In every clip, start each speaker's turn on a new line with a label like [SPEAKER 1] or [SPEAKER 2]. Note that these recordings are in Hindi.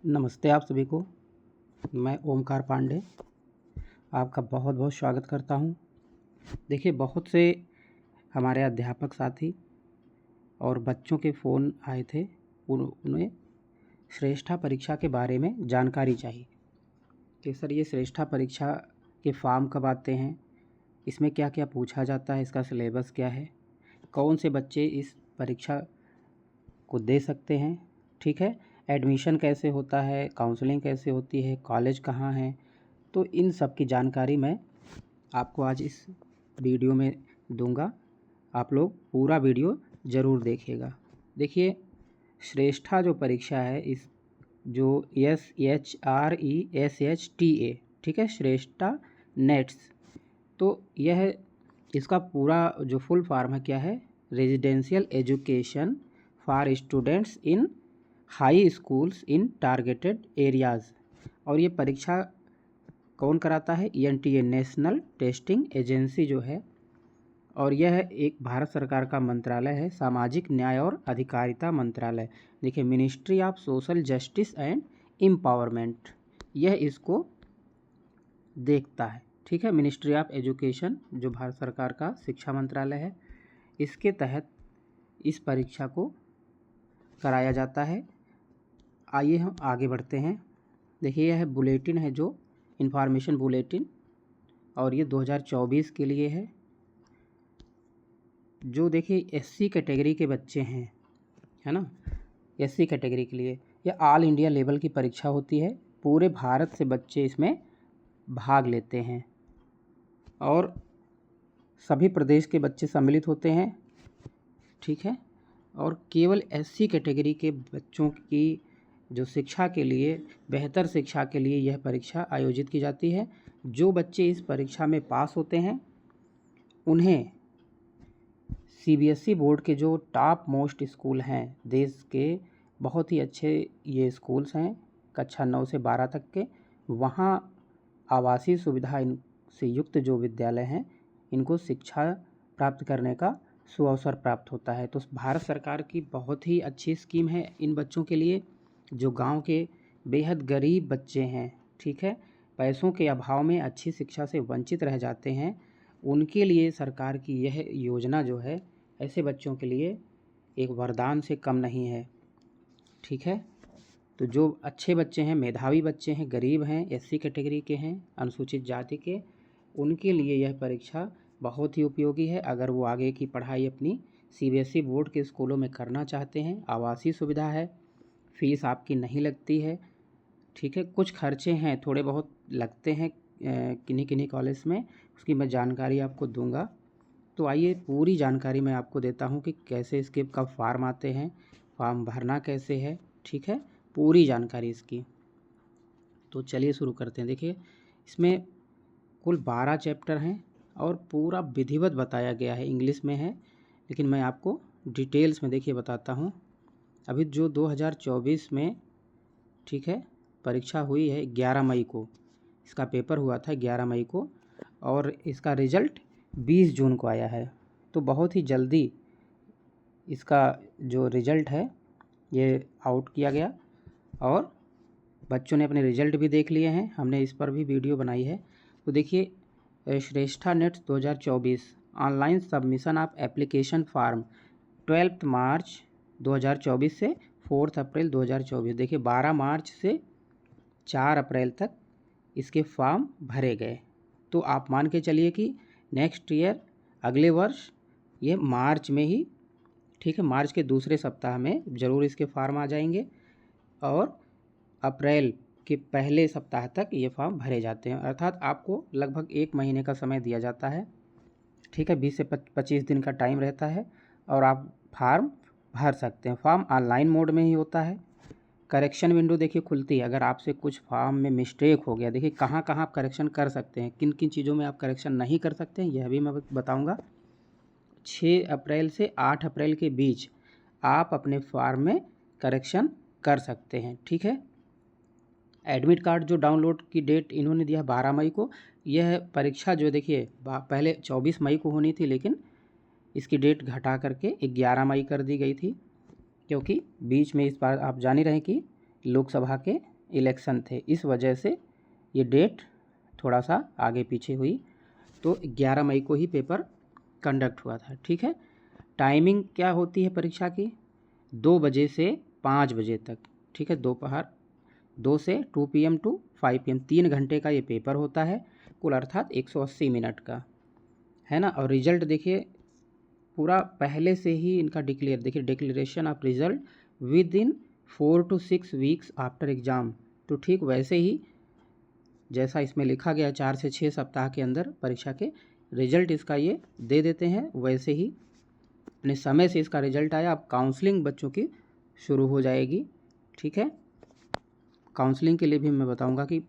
[SPEAKER 1] नमस्ते आप सभी को। मैं ओमकार पांडे आपका बहुत बहुत स्वागत करता हूं। देखिए, बहुत से हमारे अध्यापक साथी और बच्चों के फ़ोन आए थे। उन्हें श्रेष्ठा परीक्षा के बारे में जानकारी चाहिए कि सर ये श्रेष्ठा परीक्षा के फॉर्म कब आते हैं, इसमें क्या क्या पूछा जाता है, इसका सिलेबस क्या है, कौन से बच्चे इस परीक्षा को दे सकते हैं, ठीक है, एडमिशन कैसे होता है, काउंसलिंग कैसे होती है, कॉलेज कहाँ है। तो इन सब की जानकारी मैं आपको आज इस वीडियो में दूंगा। आप लोग पूरा वीडियो ज़रूर देखिएगा। देखिए, श्रेष्ठा जो परीक्षा है, इस जो SHRESHTA, ठीक है, श्रेष्ठा नेट्स, तो यह इसका पूरा जो फुल फॉर्म है क्या है, residential education for students in high schools in targeted areas. और ये परीक्षा कौन कराता है? NTA, नेशनल टेस्टिंग एजेंसी जो है, और यह एक भारत सरकार का मंत्रालय है, सामाजिक न्याय और अधिकारिता मंत्रालय। देखिए, ministry of social justice and empowerment, यह इसको देखता है, ठीक है। मिनिस्ट्री ऑफ एजुकेशन जो भारत सरकार का शिक्षा मंत्रालय है, इसके तहत इस परीक्षा को कराया जाता है। आइए हम आगे बढ़ते हैं। देखिए, यह बुलेटिन है, जो इन्फॉर्मेशन बुलेटिन, और ये 2024 के लिए है। जो देखिए SC कैटेगरी के बच्चे हैं, है ना, SC कैटेगरी के लिए यह ऑल इंडिया लेवल की परीक्षा होती है। पूरे भारत से बच्चे इसमें भाग लेते हैं और सभी प्रदेश के बच्चे सम्मिलित होते हैं, ठीक है। और केवल SC कैटेगरी के बच्चों की जो शिक्षा के लिए, बेहतर शिक्षा के लिए यह परीक्षा आयोजित की जाती है। जो बच्चे इस परीक्षा में पास होते हैं उन्हें CBSE बोर्ड के जो टॉप मोस्ट स्कूल हैं देश के, बहुत ही अच्छे ये स्कूल्स हैं, कक्षा 9 से 12 तक के, वहाँ आवासीय सुविधा से युक्त जो विद्यालय हैं, इनको शिक्षा प्राप्त करने का सुअवसर प्राप्त होता है। तो भारत सरकार की बहुत ही अच्छी स्कीम है इन बच्चों के लिए, जो गांव के बेहद गरीब बच्चे हैं, ठीक है, पैसों के अभाव में अच्छी शिक्षा से वंचित रह जाते हैं। उनके लिए सरकार की यह योजना जो है, ऐसे बच्चों के लिए एक वरदान से कम नहीं है, ठीक है। तो जो अच्छे बच्चे हैं, मेधावी बच्चे हैं, गरीब हैं, SC कैटेगरी के हैं, अनुसूचित जाति के, उनके लिए यह परीक्षा बहुत ही उपयोगी है। अगर वो आगे की पढ़ाई अपनी CBSE बोर्ड के स्कूलों में करना चाहते हैं, आवासीय सुविधा है, फीस आपकी नहीं लगती है, ठीक है। कुछ खर्चे हैं, थोड़े बहुत लगते हैं किन्हीं किन्हीं कॉलेज में, उसकी मैं जानकारी आपको दूंगा। तो आइए पूरी जानकारी मैं आपको देता हूं कि कैसे इसके कब फॉर्म आते हैं, फॉर्म भरना कैसे है, ठीक है, पूरी जानकारी इसकी। तो चलिए शुरू करते हैं। देखिए, इसमें कुल 12 चैप्टर हैं और पूरा विधिवत बताया गया है, इंग्लिश में है, लेकिन मैं आपको डिटेल्स में देखिए बताता हूँ। अभी जो 2024 में, ठीक है, परीक्षा हुई है 11 मई को, इसका पेपर हुआ था 11 मई को, और इसका रिजल्ट 20 जून को आया है। तो बहुत ही जल्दी इसका जो रिजल्ट है ये आउट किया गया, और बच्चों ने अपने रिजल्ट भी देख लिए हैं, हमने इस पर भी वीडियो बनाई है। तो देखिए, Shreshta NETS 2024 online submission of application form 12 मार्च 2024 से 4 अप्रैल 2024। देखिए, 12 मार्च से 4 अप्रैल तक इसके फॉर्म भरे गए। तो आप मान के चलिए कि नेक्स्ट ईयर, अगले वर्ष, ये मार्च में ही, ठीक है, मार्च के दूसरे सप्ताह में ज़रूर इसके फॉर्म आ जाएंगे, और अप्रैल के पहले सप्ताह तक ये फॉर्म भरे जाते हैं। अर्थात आपको लगभग 1 महीने का समय दिया जाता है, ठीक है, 20 से 25 दिन का टाइम रहता है, और आप फॉर्म भर सकते हैं। फॉर्म ऑनलाइन मोड में ही होता है। करेक्शन विंडो देखिए खुलती है, अगर आपसे कुछ फॉर्म में मिस्टेक हो गया, देखिए कहाँ कहाँ आप करेक्शन कर सकते हैं, किन किन चीज़ों में आप करेक्शन नहीं कर सकते हैं, यह भी मैं बताऊँगा। 6 अप्रैल से 8 अप्रैल के बीच आप अपने फॉर्म में करेक्शन कर सकते हैं, ठीक है। एडमिट कार्ड जो डाउनलोड की डेट इन्होंने दिया 12 मई को। यह परीक्षा जो देखिए पहले 24 मई को होनी थी, लेकिन इसकी डेट घटा करके 11 मई कर दी गई थी, क्योंकि बीच में इस बार आप जान ही रहे हैं कि लोकसभा के इलेक्शन थे, इस वजह से ये डेट थोड़ा सा आगे पीछे हुई। तो 11 मई को ही पेपर कंडक्ट हुआ था। ठीक है, टाइमिंग क्या होती है परीक्षा की? 2 बजे से 5 बजे तक। ठीक है, दोपहर 2 से 2 PM टू 5 PM 3 घंटे का ये पेपर होता है कुल, अर्थात 180 मिनट का, है ना। और रिजल्ट देखिए पूरा पहले से ही इनका डिक्लेयर, देखिए declaration of result with in 4 to 6 weeks after exam. तो ठीक वैसे ही जैसा इसमें लिखा गया 4 से 6 सप्ताह के अंदर परीक्षा के रिजल्ट इसका ये दे देते हैं, वैसे ही अपने समय से इसका रिजल्ट आया। अब काउंसलिंग बच्चों की शुरू हो जाएगी। ठीक है, काउंसलिंग के लिए भी मैं बताऊंगा कि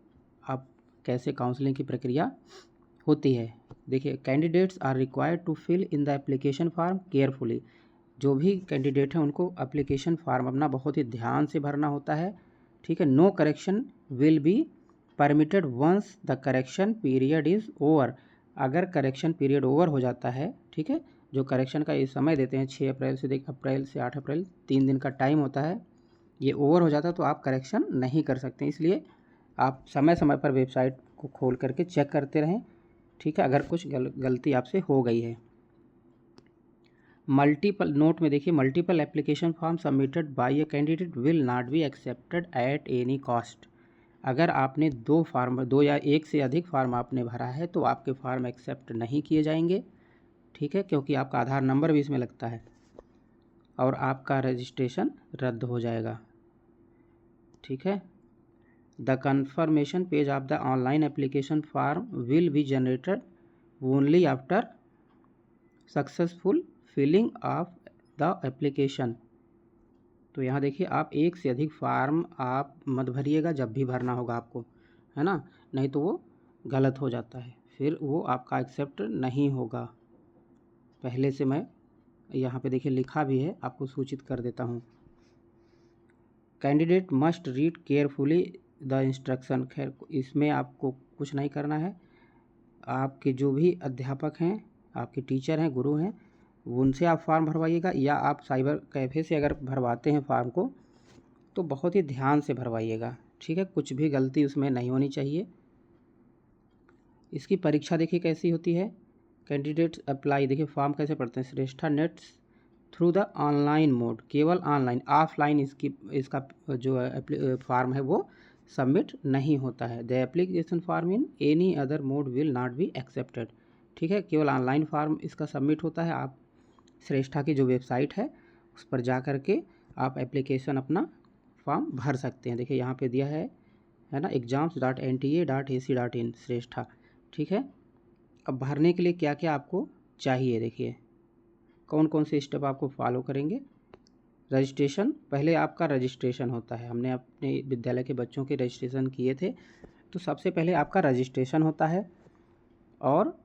[SPEAKER 1] आप कैसे काउंसलिंग की प्रक्रिया होती है। देखिए, candidates are required to fill in the application form carefully. जो भी कैंडिडेट हैं उनको एप्लीकेशन फॉर्म अपना बहुत ही ध्यान से भरना होता है। ठीक है, no correction will be permitted once the correction period is over. अगर करेक्शन पीरियड ओवर हो जाता है, ठीक है, जो करेक्शन का ये समय देते हैं 6 अप्रैल से 8 अप्रैल 3 दिन का टाइम होता है, ये ओवर हो जाता है तो आप करेक्शन नहीं कर सकते। इसलिए आप समय समय पर वेबसाइट को खोल करके चेक करते रहें। ठीक है, अगर कुछ गलती आपसे हो गई है। मल्टीपल नोट में देखिए, multiple application form submitted by a candidate will not be accepted at any cost. अगर आपने 2 या 1 से अधिक फार्म आपने भरा है तो आपके फार्म एक्सेप्ट नहीं किए जाएंगे। ठीक है, क्योंकि आपका आधार नंबर भी इसमें लगता है और आपका रजिस्ट्रेशन रद्द हो जाएगा। ठीक है, the confirmation page of the online application form will be generated only after successful filling of the application. तो यहाँ देखिए, आप 1 से अधिक फार्म आप मत भरिएगा जब भी भरना होगा आपको, है ना, नहीं तो वो गलत हो जाता है, फिर वो आपका एक्सेप्ट नहीं होगा। पहले से मैं यहाँ पे देखिए लिखा भी है, आपको सूचित कर देता हूँ। Candidate must read carefully the instruction. खैर इसमें आपको कुछ नहीं करना है, आपके जो भी अध्यापक हैं, आपके टीचर हैं, गुरु हैं, उनसे आप फॉर्म भरवाइएगा, या आप साइबर कैफ़े से अगर भरवाते हैं फॉर्म को तो बहुत ही ध्यान से भरवाइएगा। ठीक है, कुछ भी गलती उसमें नहीं होनी चाहिए। इसकी परीक्षा देखिए कैसी होती है। कैंडिडेट्स अप्लाई, देखिए फॉर्म कैसे पढ़ते हैं, Shreshta NETS through the online mode, केवल ऑनलाइन, ऑफलाइन इसका जो फॉर्म है वो सबमिट नहीं होता है। The application form in any other mode will not be accepted. ठीक है, केवल ऑनलाइन फॉर्म इसका सबमिट होता है। आप श्रेष्ठा की जो वेबसाइट है उस पर जा कर के आप एप्लीकेशन अपना फॉर्म भर सकते हैं। देखिए यहाँ पे दिया है ना, exams.nta.ac.in श्रेष्ठा। ठीक है, अब भरने के लिए क्या क्या आपको चाहिए, देखिए कौन कौन से स्टेप आपको फॉलो करेंगे। रजिस्ट्रेशन, पहले आपका रजिस्ट्रेशन होता है। हमने अपने विद्यालय के बच्चों के रजिस्ट्रेशन किए थे, तो सबसे पहले आपका रजिस्ट्रेशन होता है। और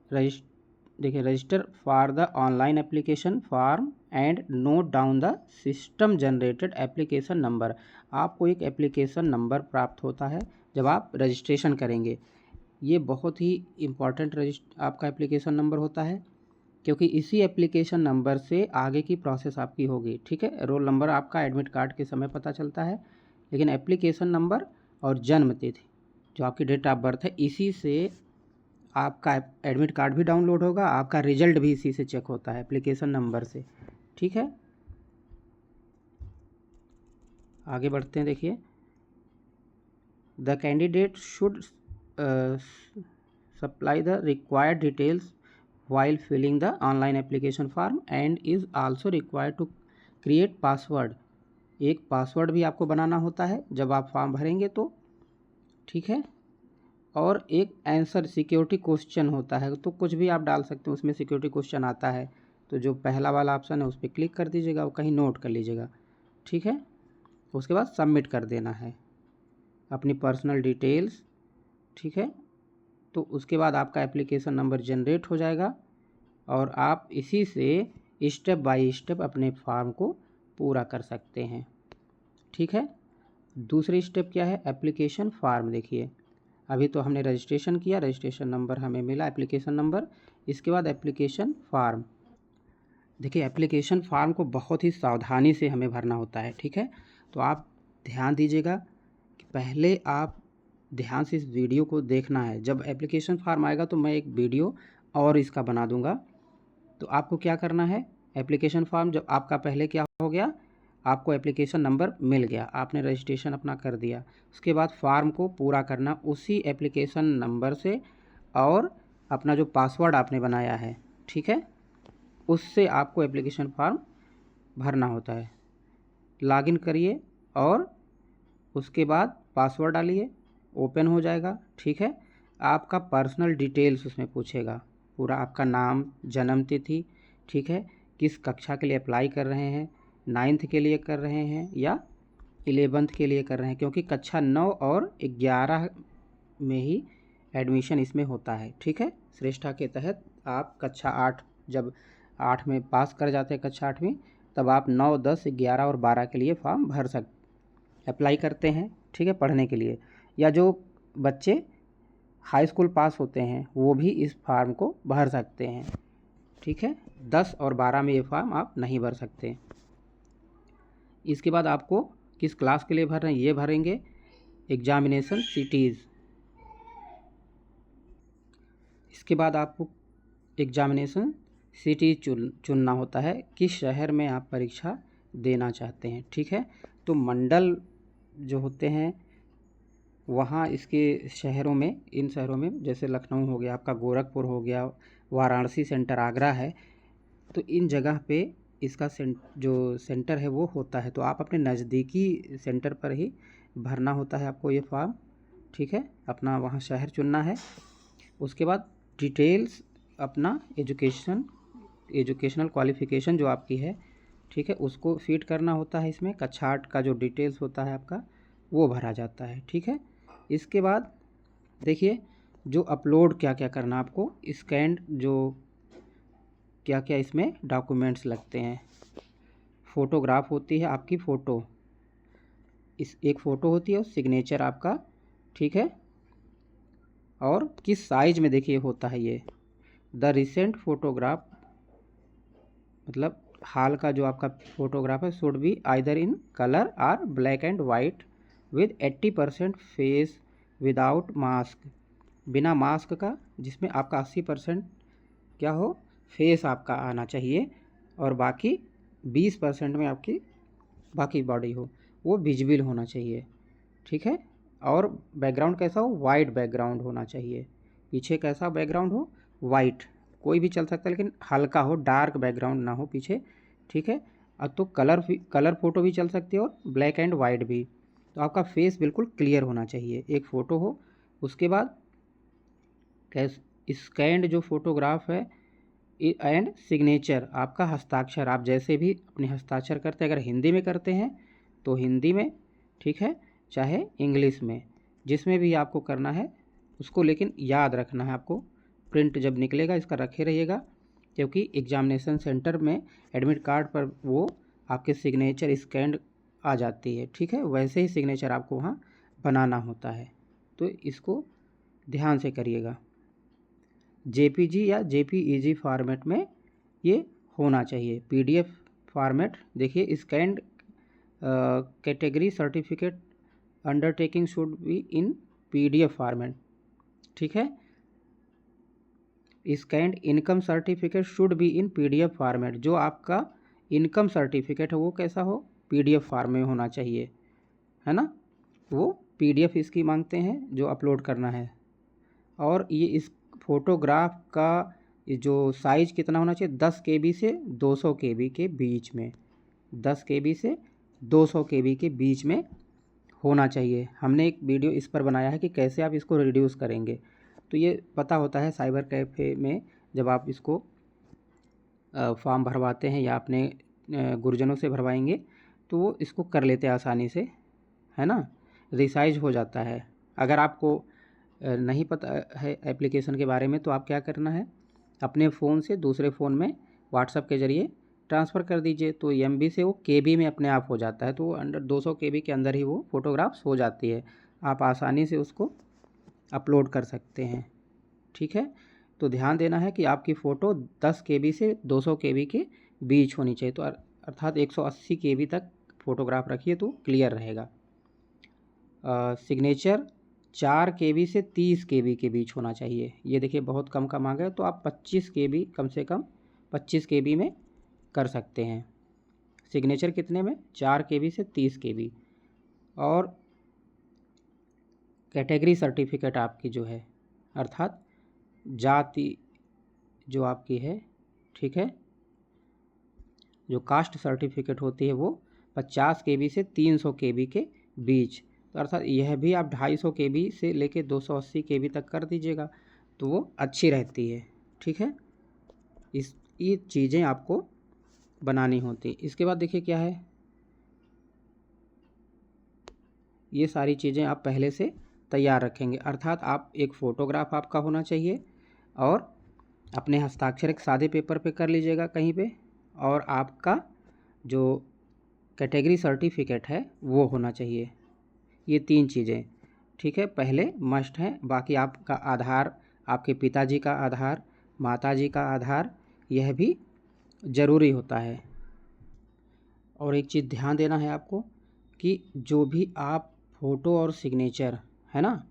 [SPEAKER 1] देखिए, register for the online application form and note down the system generated application number. आपको एक एप्लीकेशन नंबर प्राप्त होता है जब आप रजिस्ट्रेशन करेंगे। ये बहुत ही इम्पॉर्टेंट आपका एप्लीकेशन नंबर होता है, क्योंकि इसी एप्लीकेशन नंबर से आगे की प्रोसेस आपकी होगी। ठीक है, रोल नंबर आपका एडमिट कार्ड के समय पता चलता है, लेकिन एप्लीकेशन नंबर और जन्म तिथि जो आपकी डेट ऑफ बर्थ है, इसी से आपका एडमिट कार्ड भी डाउनलोड होगा, आपका रिजल्ट भी इसी से चेक होता है, एप्लीकेशन नंबर से। ठीक है, आगे बढ़ते हैं। देखिए, the candidate should supply the required details while filling the online application form and is also required to create password। एक पासवर्ड भी आपको बनाना होता है जब आप फॉर्म भरेंगे तो। ठीक है, और एक आंसर सिक्योरिटी क्वेश्चन होता है, तो कुछ भी आप डाल सकते हैं, उसमें सिक्योरिटी क्वेश्चन आता है, तो जो पहला वाला ऑप्शन है उस पर क्लिक कर दीजिएगा, वो कहीं नोट कर लीजिएगा। ठीक है, उसके बाद सबमिट कर देना है अपनी पर्सनल डिटेल्स। ठीक है, तो उसके बाद आपका एप्लीकेशन नंबर जनरेट हो जाएगा और आप इसी से स्टेप बाय स्टेप अपने फॉर्म को पूरा कर सकते हैं। ठीक है, दूसरी स्टेप क्या है, एप्लीकेशन फॉर्म। देखिए, अभी तो हमने रजिस्ट्रेशन किया, रजिस्ट्रेशन नंबर हमें मिला, एप्लीकेशन नंबर, इसके बाद एप्लीकेशन फॉर्म। देखिए, एप्लीकेशन फॉर्म को बहुत ही सावधानी से हमें भरना होता है। ठीक है, तो आप ध्यान दीजिएगा कि पहले आप ध्यान से इस वीडियो को देखना है। जब एप्लीकेशन फॉर्म आएगा तो मैं एक वीडियो और इसका बना दूंगा। तो आपको क्या करना है, एप्लीकेशन फॉर्म जब आपका पहले क्या हो गया, आपको एप्लीकेशन नंबर मिल गया, आपने रजिस्ट्रेशन अपना कर दिया, उसके बाद फॉर्म को पूरा करना उसी एप्लीकेशन नंबर से और अपना जो पासवर्ड आपने बनाया है, ठीक है, उससे आपको एप्लीकेशन फॉर्म भरना होता है। लॉगिन करिए और उसके बाद पासवर्ड डालिए, ओपन हो जाएगा, ठीक है। आपका पर्सनल डिटेल्स उसमें पूछेगा, पूरा आपका नाम, जन्म तिथि, ठीक है, किस कक्षा के लिए अप्लाई कर रहे हैं, 9th के लिए कर रहे हैं या 11th के लिए कर रहे हैं, क्योंकि कक्षा 9 और 11 में ही एडमिशन इसमें होता है, ठीक है। श्रेष्ठा के तहत आप कक्षा 8 जब 8 में पास कर जाते हैं, कक्षा 8वीं, तब आप 9, 10, 11 और 12 के लिए फॉर्म अप्लाई करते हैं, ठीक है, पढ़ने के लिए। या जो बच्चे हाई स्कूल पास होते हैं वो भी इस फॉर्म को भर सकते हैं, ठीक है। 10 और 12 में ये फॉर्म आप नहीं भर सकते। इसके बाद आपको किस क्लास के लिए भर रहे हैं ये भरेंगे, एग्जामिनेशन सिटीज़। इसके बाद आपको एग्जामिनेशन सिटी चुनना होता है, किस शहर में आप परीक्षा देना चाहते हैं, ठीक है। तो मंडल जो होते हैं वहाँ इसके शहरों में, इन शहरों में जैसे लखनऊ हो गया, आपका गोरखपुर हो गया, वाराणसी सेंटर आगरा है, तो इन जगह पे इसका जो सेंटर है वो होता है। तो आप अपने नज़दीकी सेंटर पर ही भरना होता है आपको ये फॉर्म, ठीक है। अपना वहाँ शहर चुनना है। उसके बाद डिटेल्स अपना एजुकेशनल क्वालिफ़िकेशन जो आपकी है, ठीक है, उसको फीड करना होता है इसमें। कक्षा 8 का जो डिटेल्स होता है आपका वो भरा जाता है, ठीक है। इसके बाद देखिए जो अपलोड क्या क्या करना आपको, स्कैन जो क्या क्या इसमें डॉक्यूमेंट्स लगते हैं, फ़ोटोग्राफ होती है आपकी फ़ोटो, इस एक फ़ोटो होती है और सिग्नेचर आपका, ठीक है। और किस साइज में देखिए होता है ये, द रिसेंट फोटोग्राफ, मतलब हाल का जो आपका फ़ोटोग्राफ है, should be either in colour और black and white with 80% face without mask, बिना मास्क का, जिसमें आपका 80% क्या हो, फेस आपका आना चाहिए और बाकी 20% में आपकी बाकी बॉडी हो, वो विजिबल होना चाहिए, ठीक है। और बैकग्राउंड कैसा हो, वाइट बैकग्राउंड होना चाहिए, पीछे कैसा बैकग्राउंड हो, वाइट, कोई भी चल सकता है लेकिन हल्का हो, डार्क बैकग्राउंड ना हो पीछे, ठीक है। अब तो कलर फ़ोटो भी चल सकती है और ब्लैक एंड वाइट भी। तो आपका फेस बिल्कुल क्लियर होना चाहिए, एक फ़ोटो हो। उसके बाद स्कैन्ड जो फ़ोटोग्राफ है एंड सिग्नेचर, आपका हस्ताक्षर, आप जैसे भी अपने हस्ताक्षर करते हैं, अगर हिंदी में करते हैं तो हिंदी में, ठीक है, चाहे इंग्लिश में, जिसमें भी आपको करना है उसको, लेकिन याद रखना है आपको, प्रिंट जब निकलेगा इसका रखे रहिएगा, क्योंकि एग्जामिनेशन सेंटर में एडमिट कार्ड पर वो आपके सिग्नेचर स्कैंड आ जाती है, ठीक है। वैसे ही सिग्नेचर आपको वहाँ बनाना होता है, तो इसको ध्यान से करिएगा। जेपीजी या जेपीईजी फॉर्मेट में ये होना चाहिए। पीडीएफ फॉर्मेट देखिए, scanned category certificate undertaking should be in PDF format, ठीक है। Scanned income certificate should be in PDF format, जो आपका इनकम सर्टिफिकेट है वो कैसा हो, पीडीएफ फॉर्म में होना चाहिए, है ना। वो पीडीएफ इसकी मांगते हैं जो अपलोड करना है। और ये इस फोटोग्राफ का जो साइज़ कितना होना चाहिए, 10 KB से 200 KB के बीच में, 10 KB से 200 KB के बीच में होना चाहिए। हमने एक वीडियो इस पर बनाया है कि कैसे आप इसको रिड्यूस करेंगे, तो ये पता होता है साइबर कैफ़े में जब आप इसको फॉर्म भरवाते हैं या अपने गुरुजनों से भरवाएंगे तो वो इसको कर लेते हैं आसानी से, है ना, रिसाइज हो जाता है। अगर आपको नहीं पता है एप्लीकेशन के बारे में तो आप क्या करना है, अपने फ़ोन से दूसरे फ़ोन में व्हाट्सएप के ज़रिए ट्रांसफ़र कर दीजिए, तो MB से वो KB में अपने आप हो जाता है, तो अंडर 200 KB के अंदर ही वो फ़ोटोग्राफ्स हो जाती है, आप आसानी से उसको अपलोड कर सकते हैं, ठीक है। तो ध्यान देना है कि आपकी फ़ोटो 10 KB से 200 KB के बीच होनी चाहिए, तो अर्थात 180 KB तक फ़ोटोग्राफ रखिए तो क्लियर रहेगा। सिग्नेचर 4 KB से 30 KB के बीच होना चाहिए। ये देखिए बहुत कम का मांगा है, तो आप 25 KB, कम से कम 25 KB में कर सकते हैं। सिग्नेचर कितने में? 4 KB से 30 KB। और कैटेगरी सर्टिफिकेट आपकी जो है, अर्थात जाति जो आपकी है, ठीक है, जो कास्ट सर्टिफिकेट होती है वो 50 KB से 300 KB के बीच, तो अर्थात यह भी आप 250 KB से लेके 280 KB तक कर दीजिएगा, तो वो अच्छी रहती है। ठीक है, ये चीज़ें आपको बनानी होती। इसके बाद देखिए क्या है, ये सारी चीज़ें आप पहले से तैयार रखेंगे, अर्थात आप एक फ़ोटोग्राफ आपका होना चाहिए और अपने हस्ताक्षर एक सादे पेपर पे कर लीजिएगा कहीं पे, और आपका जो कैटेगरी सर्टिफिकेट है वो होना चाहिए। ये 3 चीज़ें, ठीक है, पहले मस्ट हैं। बाकी आपका आधार, आपके पिताजी का आधार, माताजी का आधार, यह भी ज़रूरी होता है। और एक चीज़ ध्यान देना है आपको कि जो भी आप फ़ोटो और सिग्नेचर है ना,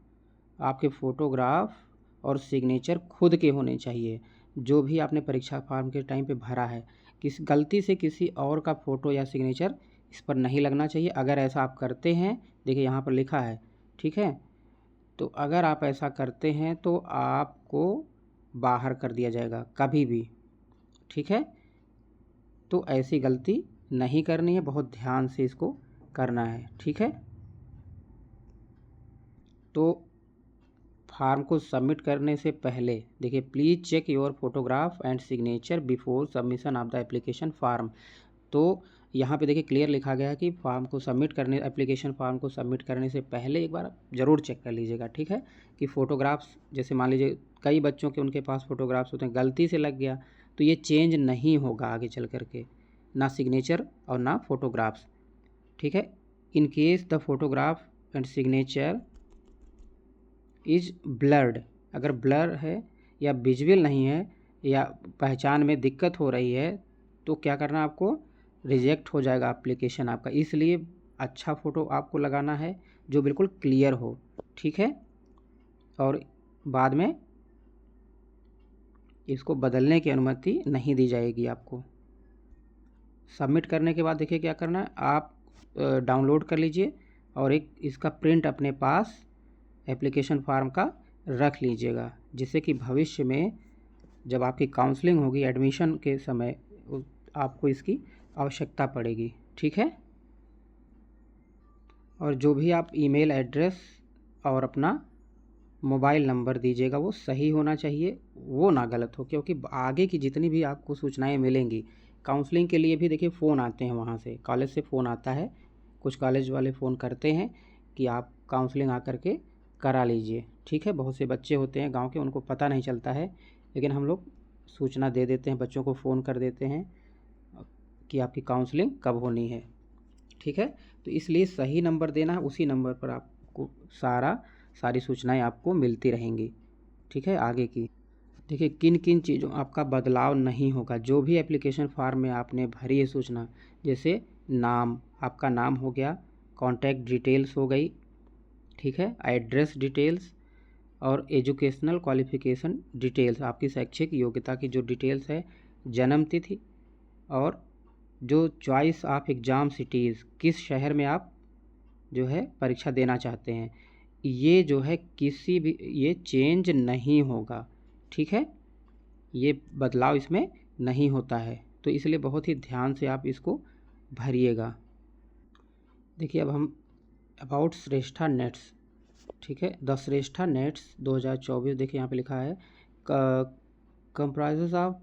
[SPEAKER 1] आपके फ़ोटोग्राफ और सिग्नेचर खुद के होने चाहिए। जो भी आपने परीक्षा फॉर्म के टाइम पे भरा है, किसी गलती से किसी और का फ़ोटो या सिग्नेचर इस पर नहीं लगना चाहिए। अगर ऐसा आप करते हैं, देखिए यहाँ पर लिखा है, ठीक है, तो अगर आप ऐसा करते हैं तो आपको बाहर कर दिया जाएगा कभी भी। ठीक है, तो ऐसी गलती नहीं करनी है, बहुत ध्यान से इसको करना है। ठीक है, तो फार्म को सबमिट करने से पहले देखिए, please check your photograph and signature before submission of the application form. तो यहाँ पे देखिए क्लियर लिखा गया है कि फॉर्म को सबमिट करने, एप्लीकेशन फॉर्म को सबमिट करने से पहले एक बार ज़रूर चेक कर लीजिएगा। ठीक है, कि फ़ोटोग्राफ्स, जैसे मान लीजिए कई बच्चों के उनके पास फ़ोटोग्राफ्स होते हैं, गलती से लग गया तो ये चेंज नहीं होगा आगे चल करके, ना सिग्नेचर और ना फ़ोटोग्राफ्स। ठीक है, in case the photograph and signature is blurred, अगर ब्लर है या विजुअल नहीं है या पहचान में दिक्कत हो रही है, तो क्या करना, आपको रिजेक्ट हो जाएगा एप्लीकेशन आपका। इसलिए अच्छा फ़ोटो आपको लगाना है जो बिल्कुल क्लियर हो। ठीक है, और बाद में इसको बदलने की अनुमति नहीं दी जाएगी आपको। सबमिट करने के बाद देखिए क्या करना है, आप डाउनलोड कर लीजिए और एक इसका प्रिंट अपने पास एप्लीकेशन फॉर्म का रख लीजिएगा, जिससे कि भविष्य में जब आपकी काउंसलिंग होगी एडमिशन के समय, आपको इसकी आवश्यकता पड़ेगी। ठीक है, और जो भी आप ईमेल एड्रेस और अपना मोबाइल नंबर दीजिएगा वो सही होना चाहिए, वो ना गलत हो, क्योंकि आगे की जितनी भी आपको सूचनाएं मिलेंगी, काउंसलिंग के लिए भी देखिए फ़ोन आते हैं, वहाँ से कॉलेज से फ़ोन आता है, कुछ कॉलेज वाले फ़ोन करते हैं कि आप काउंसलिंग आकर के करा लीजिए। ठीक है, बहुत से बच्चे होते हैं गांव के, उनको पता नहीं चलता है, लेकिन हम लोग सूचना दे देते हैं, बच्चों को फ़ोन कर देते हैं कि आपकी काउंसलिंग कब होनी है। ठीक है, तो इसलिए सही नंबर देना है, उसी नंबर पर आपको सारी सूचनाएं आपको मिलती रहेंगी। ठीक है, आगे की देखिए किन किन चीज़ों आपका बदलाव नहीं होगा। जो भी एप्लीकेशन फॉर्म में आपने भरी है सूचना, जैसे नाम, आपका नाम हो गया, कॉन्टैक्ट डिटेल्स हो गई, ठीक है, एड्रेस डिटेल्स और एजुकेशनल क्वालिफ़िकेशन डिटेल्स, आपकी शैक्षिक योग्यता की जो डिटेल्स है, जन्म तिथि और जो चॉइस ऑफ एग्ज़ाम सिटीज़, किस शहर में आप जो है परीक्षा देना चाहते हैं, ये जो है किसी भी, ये चेंज नहीं होगा। ठीक है, ये बदलाव इसमें नहीं होता है, तो इसलिए बहुत ही ध्यान से आप इसको भरिएगा। देखिए अब हम अबाउट श्रेष्ठा नेट्स, ठीक है, द श्रेष्ठा नेट्स 2024, देखिए यहाँ पे लिखा है comprises of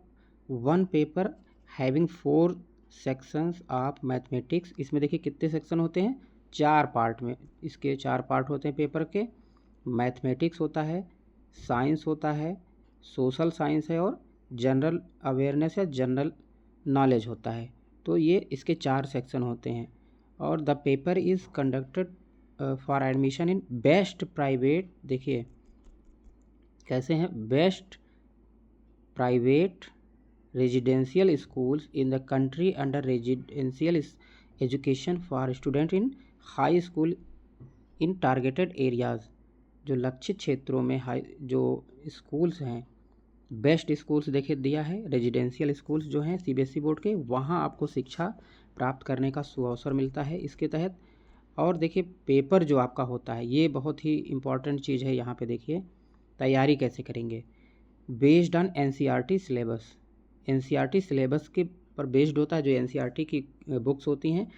[SPEAKER 1] one paper having 4 sections of mathematics. इसमें देखिए कितने सेक्शन होते हैं, 4 पार्ट में, इसके 4 पार्ट होते हैं पेपर के। मैथमेटिक्स होता है, साइंस होता है, सोशल साइंस है और जनरल अवेयरनेस या जनरल नॉलेज होता है। तो ये इसके 4 सेक्शन होते हैं। और the paper is conducted for admission in best private, देखिए कैसे हैं, best private residential schools in the country under residential education for student in high school in targeted areas, जो लक्षित क्षेत्रों में जो स्कूल्स हैं, बेस्ट स्कूल्स देखिए दिया है, रेजिडेंशियल स्कूल्स जो हैं सीबीएसई बोर्ड के, वहाँ आपको शिक्षा प्राप्त करने का सुअवसर मिलता है इसके तहत। और देखिए पेपर जो आपका होता है, ये बहुत ही इम्पॉर्टेंट चीज़ है। यहाँ पे देखिए तैयारी कैसे करेंगे, based on NCERT syllabus. NCERT syllabus के पर बेस्ड होता है, जो एनसीईआरटी की बुक्स होती हैं।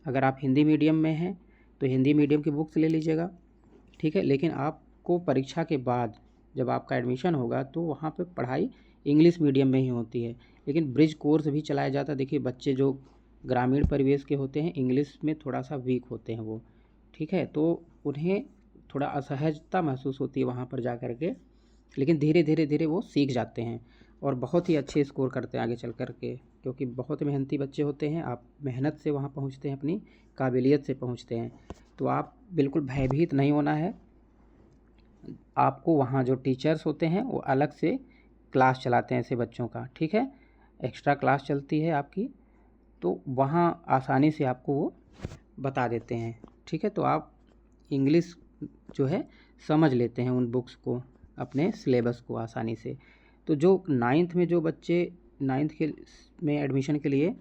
[SPEAKER 1] अगर आप हिंदी मीडियम में हैं तो हिंदी मीडियम की बुक्स ले लीजिएगा, ठीक है। लेकिन आपको परीक्षा के बाद जब आपका एडमिशन होगा तो वहाँ पे पढ़ाई इंग्लिश मीडियम में ही होती है। लेकिन ब्रिज कोर्स भी चलाया जाता है। देखिए बच्चे जो ग्रामीण परिवेश के होते हैं, इंग्लिश में थोड़ा सा वीक होते हैं वो, ठीक है, तो उन्हें थोड़ा असहजता महसूस होती है वहाँ पर जा कर के, लेकिन धीरे धीरे धीरे वो सीख जाते हैं और बहुत ही अच्छे स्कोर करते हैं आगे चल कर के, क्योंकि बहुत मेहनती बच्चे होते हैं। आप मेहनत से वहाँ पहुँचते हैं, अपनी काबिलियत से पहुँचते हैं। तो आप बिल्कुल भयभीत नहीं होना है। आपको वहाँ जो टीचर्स होते हैं वो अलग से क्लास चलाते हैं ऐसे बच्चों का, ठीक है, एक्स्ट्रा क्लास चलती है आपकी, तो वहाँ आसानी से आपको वो बता देते हैं, ठीक है। तो आप इंग्लिश जो है समझ लेते हैं उन बुक्स को, अपने सिलेबस को आसानी से। तो जो नाइन्थ में जो बच्चे नाइन्थ के में एडमिशन के लिए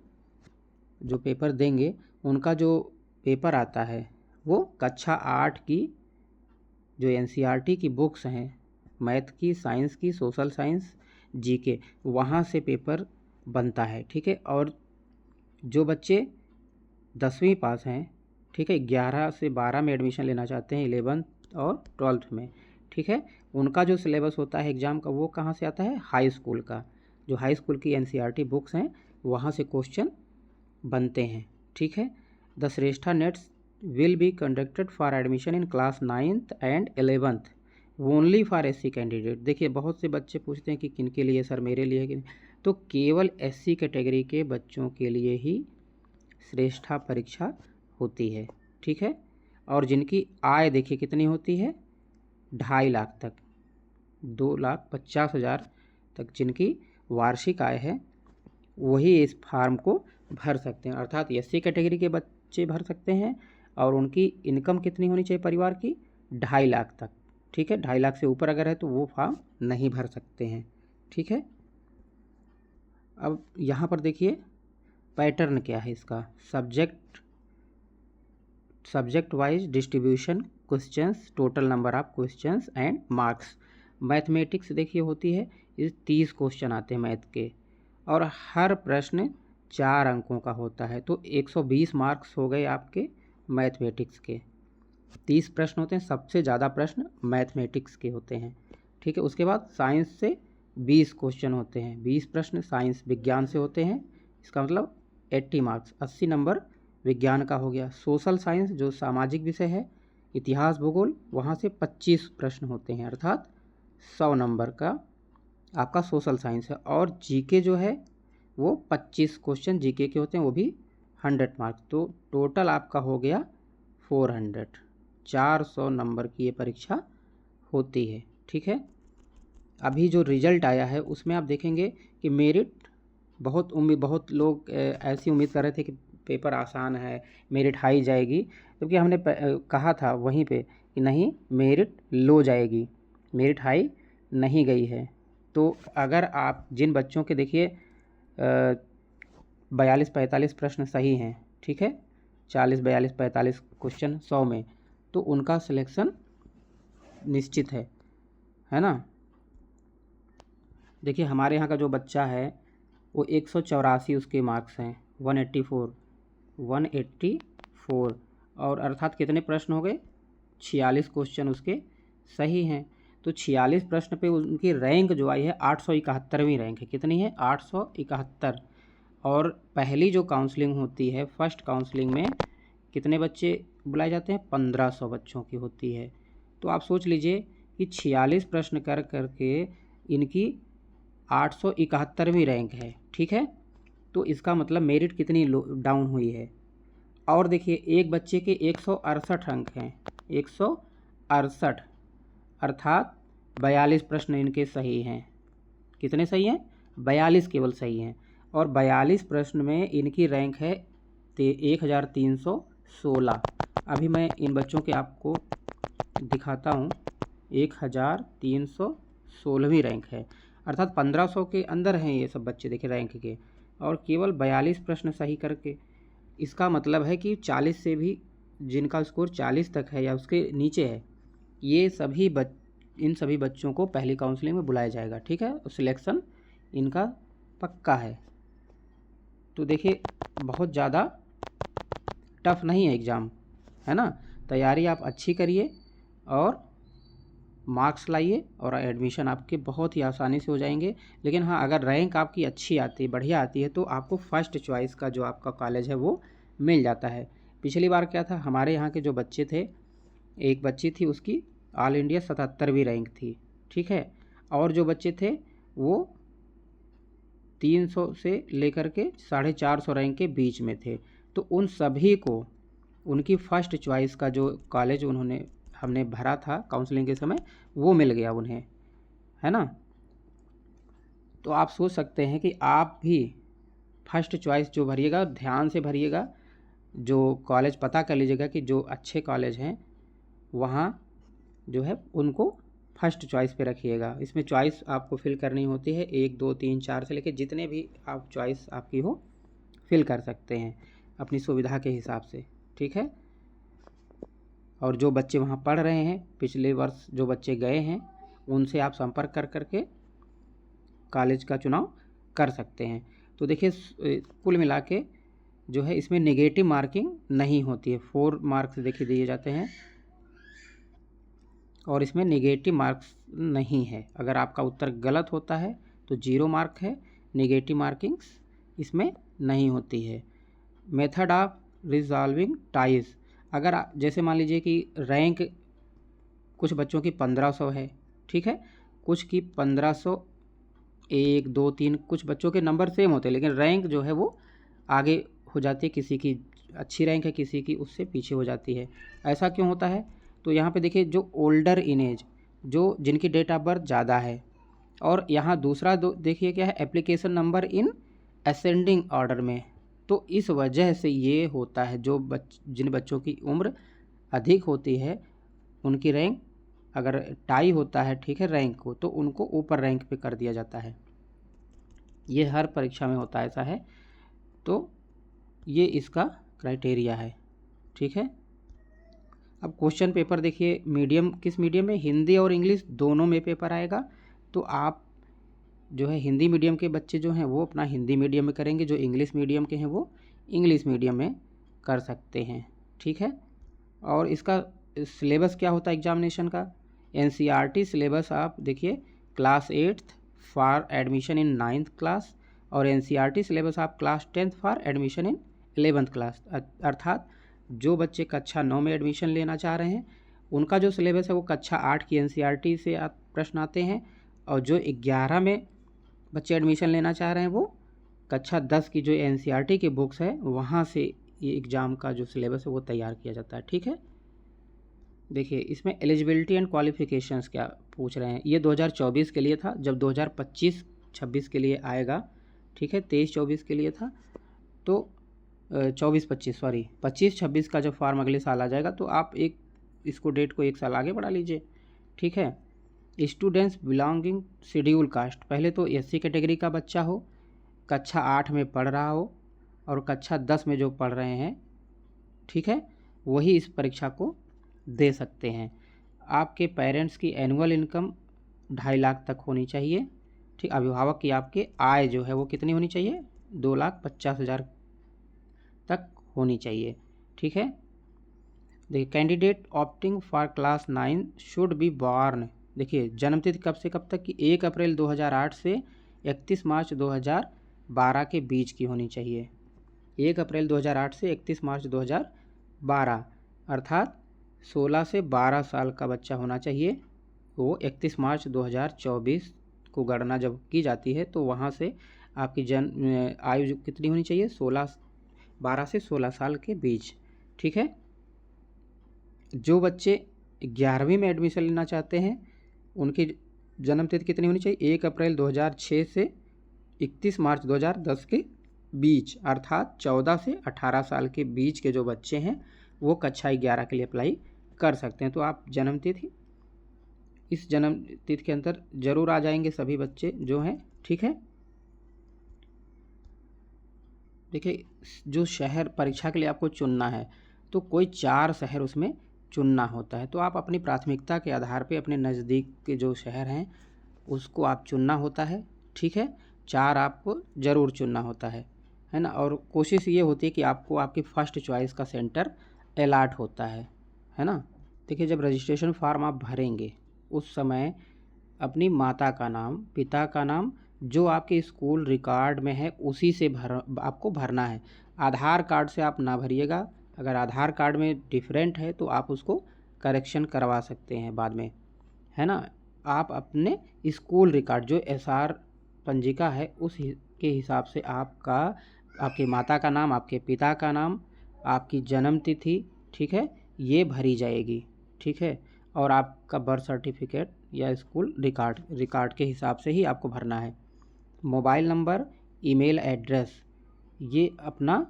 [SPEAKER 1] जो पेपर देंगे, उनका जो पेपर आता है वो कक्षा 8 की जो एनसीईआरटी की बुक्स हैं, मैथ की, साइंस की, सोशल साइंस, जीके, वहाँ से पेपर बनता है, ठीक है। और जो बच्चे 10वीं पास हैं, ठीक है, 11 से 12 में एडमिशन लेना चाहते हैं, 11th और 12th में, ठीक है, उनका जो सिलेबस होता है एग्ज़ाम का, वो कहाँ से आता है, हाई स्कूल का। जो हाई स्कूल की एनसीईआरटी बुक्स हैं वहाँ से क्वेश्चन बनते हैं, ठीक है। The Shreshta NETS will be conducted for admission in class 9th and 11th only for SC candidate. देखिए बहुत से बच्चे पूछते हैं कि किन के लिए सर, मेरे लिए कि नहीं, तो केवल SC कैटेगरी के बच्चों के लिए ही श्रेष्ठा परीक्षा होती है, ठीक है। और जिनकी आय देखिए कितनी होती है, 2.5 लाख तक, 2,50,000 तक जिनकी वार्षिक आय है, वही इस फार्म को भर सकते हैं। अर्थात SC कैटेगरी के बच्चे भर सकते हैं और उनकी इनकम कितनी होनी चाहिए परिवार की, 2.5 लाख तक, ठीक है। 2.5 लाख से ऊपर अगर है तो वो फॉर्म नहीं भर सकते हैं, ठीक है। अब यहाँ पर देखिए पैटर्न क्या है इसका, subject wise distribution questions, total number of questions and marks. Mathematics देखिए होती है, इस 30 क्वेश्चन आते हैं मैथ के, और हर प्रश्न 4 अंकों का होता है, तो 120 मार्क्स हो गए आपके मैथमेटिक्स के। 30 प्रश्न होते हैं, सबसे ज़्यादा प्रश्न मैथमेटिक्स के होते हैं, ठीक है। उसके बाद साइंस से 20 क्वेश्चन होते हैं, 20 प्रश्न साइंस विज्ञान से होते हैं, इसका मतलब 80 मार्क्स, 80 नंबर विज्ञान का हो गया। सोशल साइंस जो सामाजिक विषय है, इतिहास भूगोल, वहाँ से 25 प्रश्न होते हैं, अर्थात 100 नंबर का आपका सोशल साइंस है। और जीके जो है वो 25 क्वेश्चन जीके के होते हैं, वो भी 100 मार्क्स, तो टोटल आपका हो गया 400 नंबर की ये परीक्षा होती है, ठीक है। अभी जो रिजल्ट आया है उसमें आप देखेंगे कि मेरिट बहुत लोग ऐसी उम्मीद कर रहे थे कि पेपर आसान है, मेरिट हाई जाएगी, क्योंकि हमने कहा था वहीं पे कि नहीं, मेरिट लो जाएगी, मेरिट हाई नहीं गई है। तो अगर आप जिन बच्चों के देखिए 42-45 प्रश्न सही हैं, ठीक है, 40-42-45 क्वेश्चन 100 में, तो उनका सिलेक्शन निश्चित है ना। देखिए हमारे यहाँ का जो बच्चा है वो 184 उसके मार्क्स हैं, 184, और अर्थात कितने प्रश्न हो गए, 46 क्वेश्चन उसके सही हैं। तो 46 प्रश्न पे उनकी रैंक जो आई है 871वीं रैंक है, कितनी है, 871। और पहली जो काउंसलिंग होती है, फर्स्ट काउंसलिंग में कितने बच्चे बुलाए जाते हैं, 1500 बच्चों की होती है। तो आप सोच लीजिए कि 46 प्रश्न कर करके इनकी 871वीं रैंक है, ठीक है। तो इसका मतलब मेरिट कितनी डाउन हुई है। और देखिए एक बच्चे के 168 अंक हैं, 168, अर्थात 42 प्रश्न इनके सही हैं, कितने सही हैं, 42 केवल सही हैं, और 42 प्रश्न में इनकी रैंक है 1316, अभी मैं इन बच्चों के आपको दिखाता हूँ। 1316वीं रैंक है, अर्थात 1500 के अंदर हैं ये सब बच्चे, देखिए रैंक के, और केवल 42 प्रश्न सही करके। इसका मतलब है कि 40 से भी जिनका स्कोर 40 तक है या उसके नीचे है, ये सभी इन सभी बच्चों को पहली काउंसलिंग में बुलाया जाएगा, ठीक है। सिलेक्शन इनका पक्का है। तो देखिए बहुत ज़्यादा टफ नहीं है एग्ज़ाम, है ना। तैयारी आप अच्छी करिए और मार्क्स लाइए और एडमिशन आपके बहुत ही आसानी से हो जाएंगे। लेकिन हाँ, अगर रैंक आपकी अच्छी आती है, बढ़िया आती है, तो आपको फर्स्ट चॉइस का जो आपका कॉलेज है वो मिल जाता है। पिछली बार क्या था, हमारे यहाँ के जो बच्चे थे, एक बच्ची थी उसकी ऑल इंडिया 77वीं रैंक थी, ठीक है, और जो बच्चे थे वो 300 से लेकर के 450 रैंक के बीच में थे। तो उन सभी को उनकी फ़र्स्ट चॉइस का जो कॉलेज हमने भरा था काउंसलिंग के समय, वो मिल गया उन्हें, है ना। तो आप सोच सकते हैं कि आप भी फर्स्ट चॉइस जो भरिएगा ध्यान से भरिएगा, जो कॉलेज पता कर लीजिएगा कि जो अच्छे कॉलेज हैं वहाँ जो है उनको फर्स्ट चॉइस पे रखिएगा। इसमें चॉइस आपको फिल करनी होती है 1 2 3 4 से लेकर जितने भी आप चॉइस आपकी हो फिल कर सकते हैं अपनी सुविधा के हिसाब से, ठीक है। और जो बच्चे वहाँ पढ़ रहे हैं, पिछले वर्ष जो बच्चे गए हैं, उनसे आप संपर्क कर करके कॉलेज का चुनाव कर सकते हैं। तो देखिए कुल मिला के जो है इसमें नेगेटिव मार्किंग नहीं होती है, 4 मार्क्स देखिए दिए जाते हैं और इसमें नेगेटिव मार्क्स नहीं है। अगर आपका उत्तर गलत होता है तो 0 मार्क है, नेगेटिव मार्किंग्स इसमें नहीं होती है। मेथड ऑफ रिजॉल्विंग टाइज, अगर जैसे मान लीजिए कि रैंक कुछ बच्चों की 1500 है, ठीक है, कुछ की 1500 1 2 3, कुछ बच्चों के नंबर सेम होते हैं लेकिन रैंक जो है वो आगे हो जाती है, किसी की अच्छी रैंक है किसी की उससे पीछे हो जाती है। ऐसा क्यों होता है, तो यहाँ पे देखिए जो ओल्डर इन एज, जो जिनकी डेट ऑफ बर्थ ज़्यादा है, और यहाँ दूसरा देखिए क्या है, application number in ascending order में। तो इस वजह से ये होता है, जो जिन बच्चों की उम्र अधिक होती है उनकी रैंक अगर टाई होता है, ठीक है, रैंक को, तो उनको ऊपर रैंक पे कर दिया जाता है। ये हर परीक्षा में होता है, ऐसा है। तो ये इसका क्राइटेरिया है, ठीक है। अब क्वेश्चन पेपर देखिए, मीडियम किस मीडियम में, हिंदी और इंग्लिश दोनों में पेपर आएगा। तो आप जो है हिंदी मीडियम के बच्चे जो हैं वो अपना हिंदी मीडियम में करेंगे, जो इंग्लिश मीडियम के हैं वो इंग्लिश मीडियम में कर सकते हैं, ठीक है। और इसका सिलेबस क्या होता है एग्जामिनेशन का, एनसीईआरटी सिलेबस आप देखिए, class 8th for admission in 9th class, और एनसीईआरटी सिलेबस आप class 10th for admission in 11th class. अर्थात जो बच्चे कक्षा 9 में एडमिशन लेना चाह रहे हैं उनका जो सिलेबस है वो कक्षा 8 की एनसीईआरटी से प्रश्न आते हैं, और जो 11 में बच्चे एडमिशन लेना चाह रहे हैं वो कक्षा 10 की जो एनसीईआरटी की बुक्स है वहाँ से ये एग्ज़ाम का जो सिलेबस है वो तैयार किया जाता है, ठीक है। देखिए इसमें एलिजिबिलिटी एंड क्वालिफ़िकेशंस क्या पूछ रहे हैं, ये 2024 के लिए था, जब 2025-26 के लिए आएगा, ठीक है, 23-24 के लिए था, तो 25-26 का जब फॉर्म अगले साल आ जाएगा तो आप इसको डेट को 1 साल आगे बढ़ा लीजिए, ठीक है। स्टूडेंट्स बिलोंगिंग शेड्यूल कास्ट, पहले तो एससी कैटेगरी का बच्चा हो, कक्षा 8 में पढ़ रहा हो और कक्षा 10 में जो पढ़ रहे हैं, ठीक है, वही इस परीक्षा को दे सकते हैं। आपके पेरेंट्स की एनुअल इनकम 2.5 लाख तक होनी चाहिए, ठीक। अभिभावक की आपके आय जो है वो कितनी होनी चाहिए, 2,50,000 तक होनी चाहिए, ठीक है। देखिए candidate opting for class 9 should be born, देखिए जन्म तिथि कब से कब तक की, 1 अप्रैल 2008 से 31 मार्च 2012 के बीच की होनी चाहिए। 1 अप्रैल 2008 से 31 मार्च 2012, अर्थात 16 से 12 साल का बच्चा होना चाहिए। वो 31 मार्च 2024 को गणना जब की जाती है तो वहाँ से आपकी आयु कितनी होनी चाहिए, 12 से 16 साल के बीच, ठीक है। जो बच्चे 11वीं में एडमिशन लेना चाहते हैं उनकी जन्म तिथि कितनी होनी चाहिए, 1 अप्रैल 2006 से 31 मार्च 2010 के बीच, अर्थात 14 से 18 साल के बीच के जो बच्चे हैं वो कक्षा 11 के लिए अप्लाई कर सकते हैं। तो आप जन्म तिथि, इस जन्म तिथि के अंदर जरूर आ जाएंगे सभी बच्चे जो हैं, ठीक है। देखिए, जो शहर परीक्षा के लिए आपको चुनना है तो कोई 4 शहर उसमें चुनना होता है। तो आप अपनी प्राथमिकता के आधार पे अपने नज़दीक के जो शहर हैं उसको आप चुनना होता है, ठीक है। 4 आपको ज़रूर चुनना होता है ना। और कोशिश ये होती है कि आपको आपकी फर्स्ट चॉइस का सेंटर अलॉट होता है ना। देखिए, जब रजिस्ट्रेशन फॉर्म आप भरेंगे उस समय अपनी माता का नाम, पिता का नाम जो आपके स्कूल रिकॉर्ड में है उसी से आपको भरना है। आधार कार्ड से आप ना भरिएगा, अगर आधार कार्ड में डिफरेंट है तो आप उसको करेक्शन करवा सकते हैं बाद में, है ना। आप अपने स्कूल रिकॉर्ड जो SR पंजिका है उस के हिसाब से आपका, आपके माता का नाम, आपके पिता का नाम, आपकी जन्म तिथि, ठीक है, ये भरी जाएगी, ठीक है। और आपका बर्थ सर्टिफिकेट या स्कूल रिकॉर्ड के हिसाब से ही आपको भरना है। मोबाइल नंबर, ईमेल एड्रेस, ये अपना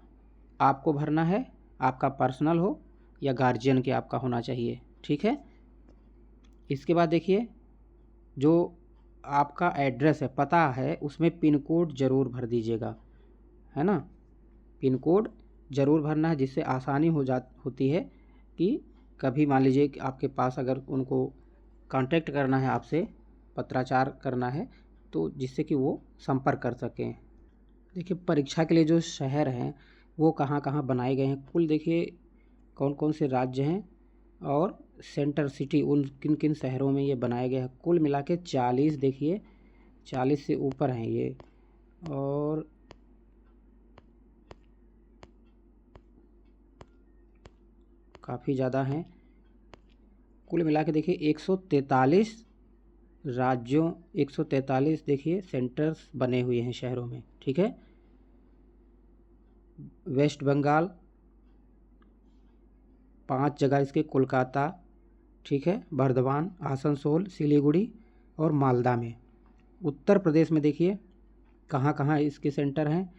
[SPEAKER 1] आपको भरना है, आपका पर्सनल हो या गार्जियन के आपका होना चाहिए, ठीक है। इसके बाद देखिए, जो आपका एड्रेस है, पता है, उसमें पिन कोड ज़रूर भर दीजिएगा, है ना। पिन कोड ज़रूर भरना है जिससे आसानी होती है कि कभी मान लीजिए कि आपके पास अगर उनको कांटेक्ट करना है, आपसे पत्राचार करना है, तो जिससे कि वो संपर्क कर सकें। देखिए, परीक्षा के लिए जो शहर हैं वो कहाँ कहाँ बनाए गए हैं, कुल देखिए कौन कौन से राज्य हैं और सेंटर सिटी उन किन किन शहरों में ये बनाए गए हैं। कुल मिला के 40, देखिए 40 से ऊपर हैं ये, और काफ़ी ज़्यादा हैं। कुल मिला के देखिए 143 राज्यों, 143 देखिए सेंटर्स बने हुए हैं शहरों में, ठीक है। वेस्ट बंगाल 5 जगह इसके, कोलकाता, ठीक है, बर्धमान, आसनसोल, सिलीगुड़ी और मालदा में। उत्तर प्रदेश में देखिए कहाँ कहाँ इसके सेंटर हैं,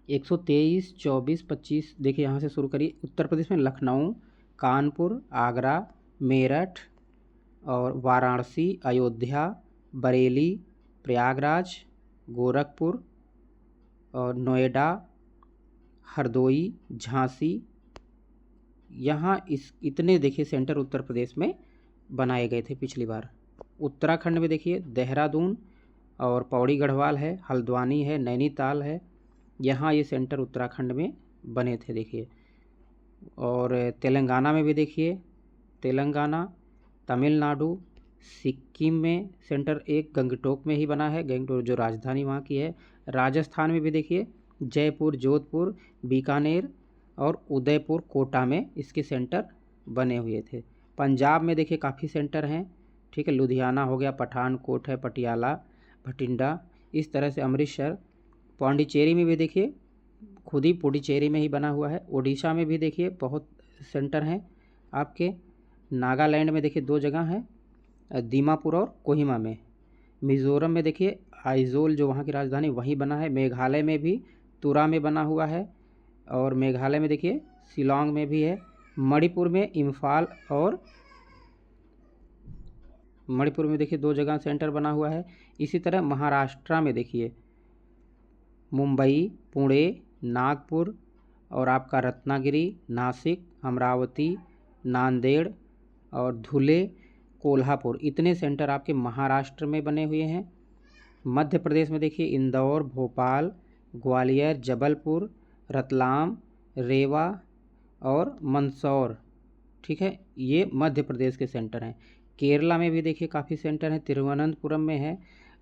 [SPEAKER 1] 123, 24, 25, देखिए यहाँ से शुरू करिए। उत्तर प्रदेश में लखनऊ, कानपुर, आगरा, मेरठ और वाराणसी, अयोध्या, बरेली, प्रयागराज, गोरखपुर और नोएडा, हरदोई, झांसी, यहाँ इतने देखिए सेंटर उत्तर प्रदेश में बनाए गए थे पिछली बार। उत्तराखंड में देखिए देहरादून और पौड़ी गढ़वाल है, हल्द्वानी है, नैनीताल है, यहाँ ये सेंटर उत्तराखंड में बने थे देखिए। और तेलंगाना में भी देखिए, तेलंगाना, तमिलनाडु, सिक्किम में सेंटर एक गंगटोक में ही बना है, गंगटोक जो राजधानी वहाँ की है। राजस्थान में भी देखिए जयपुर, जोधपुर, बीकानेर और उदयपुर, कोटा में इसके सेंटर बने हुए थे। पंजाब में देखिए काफ़ी सेंटर हैं, ठीक है, लुधियाना हो गया, पठानकोट है, पटियाला, भटिंडा, इस तरह से अमृतसर। पौंडीचेरी में भी देखिए खुद ही पुडुचेरी में ही बना हुआ है। उड़ीसा में भी देखिए बहुत सेंटर हैं आपके। नागालैंड में देखिए 2 जगह हैं, दीमापुर और कोहिमा में। मिज़ोरम में देखिए आइजोल जो वहाँ की राजधानी वहीं बना है। मेघालय में भी तुरा में बना हुआ है, और मेघालय में देखिए शिलांग में भी है। मणिपुर में इम्फाल, और मणिपुर में देखिए 2 जगह सेंटर बना हुआ है। इसी तरह महाराष्ट्र में देखिए मुंबई, पुणे, नागपुर और आपका रत्नागिरी, नासिक, अमरावती, नांदेड़ और धुले, कोल्हापुर, इतने सेंटर आपके महाराष्ट्र में बने हुए हैं। मध्य प्रदेश में देखिए इंदौर, भोपाल, ग्वालियर, जबलपुर, रतलाम, रेवा और मंदसौर, ठीक है, ये मध्य प्रदेश के सेंटर हैं। केरला में भी देखिए काफ़ी सेंटर हैं, तिरुवनंतपुरम में है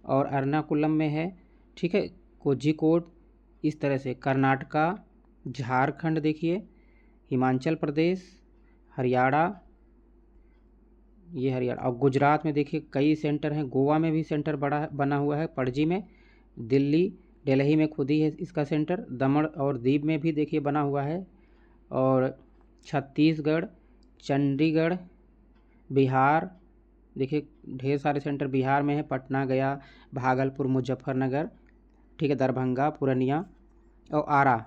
[SPEAKER 1] और एर्नाकुलम में है, ठीक है, कोझिकोड, इस तरह से। कर्नाटका, झारखंड देखिए, हिमाचल प्रदेश, हरियाणा, ये हरियाणा, और गुजरात में देखिए कई सेंटर हैं। गोवा में भी सेंटर बड़ा बना हुआ है, पणजी में। दिल्ली में खुद ही है इसका सेंटर। दमन और दीव में भी देखिए बना हुआ है। और छत्तीसगढ़, चंडीगढ़, बिहार, देखिए ढेर सारे सेंटर बिहार में है, पटना, गया, भागलपुर, मुजफ्फरनगर, ठीक है, दरभंगा, पूर्णिया और आरा।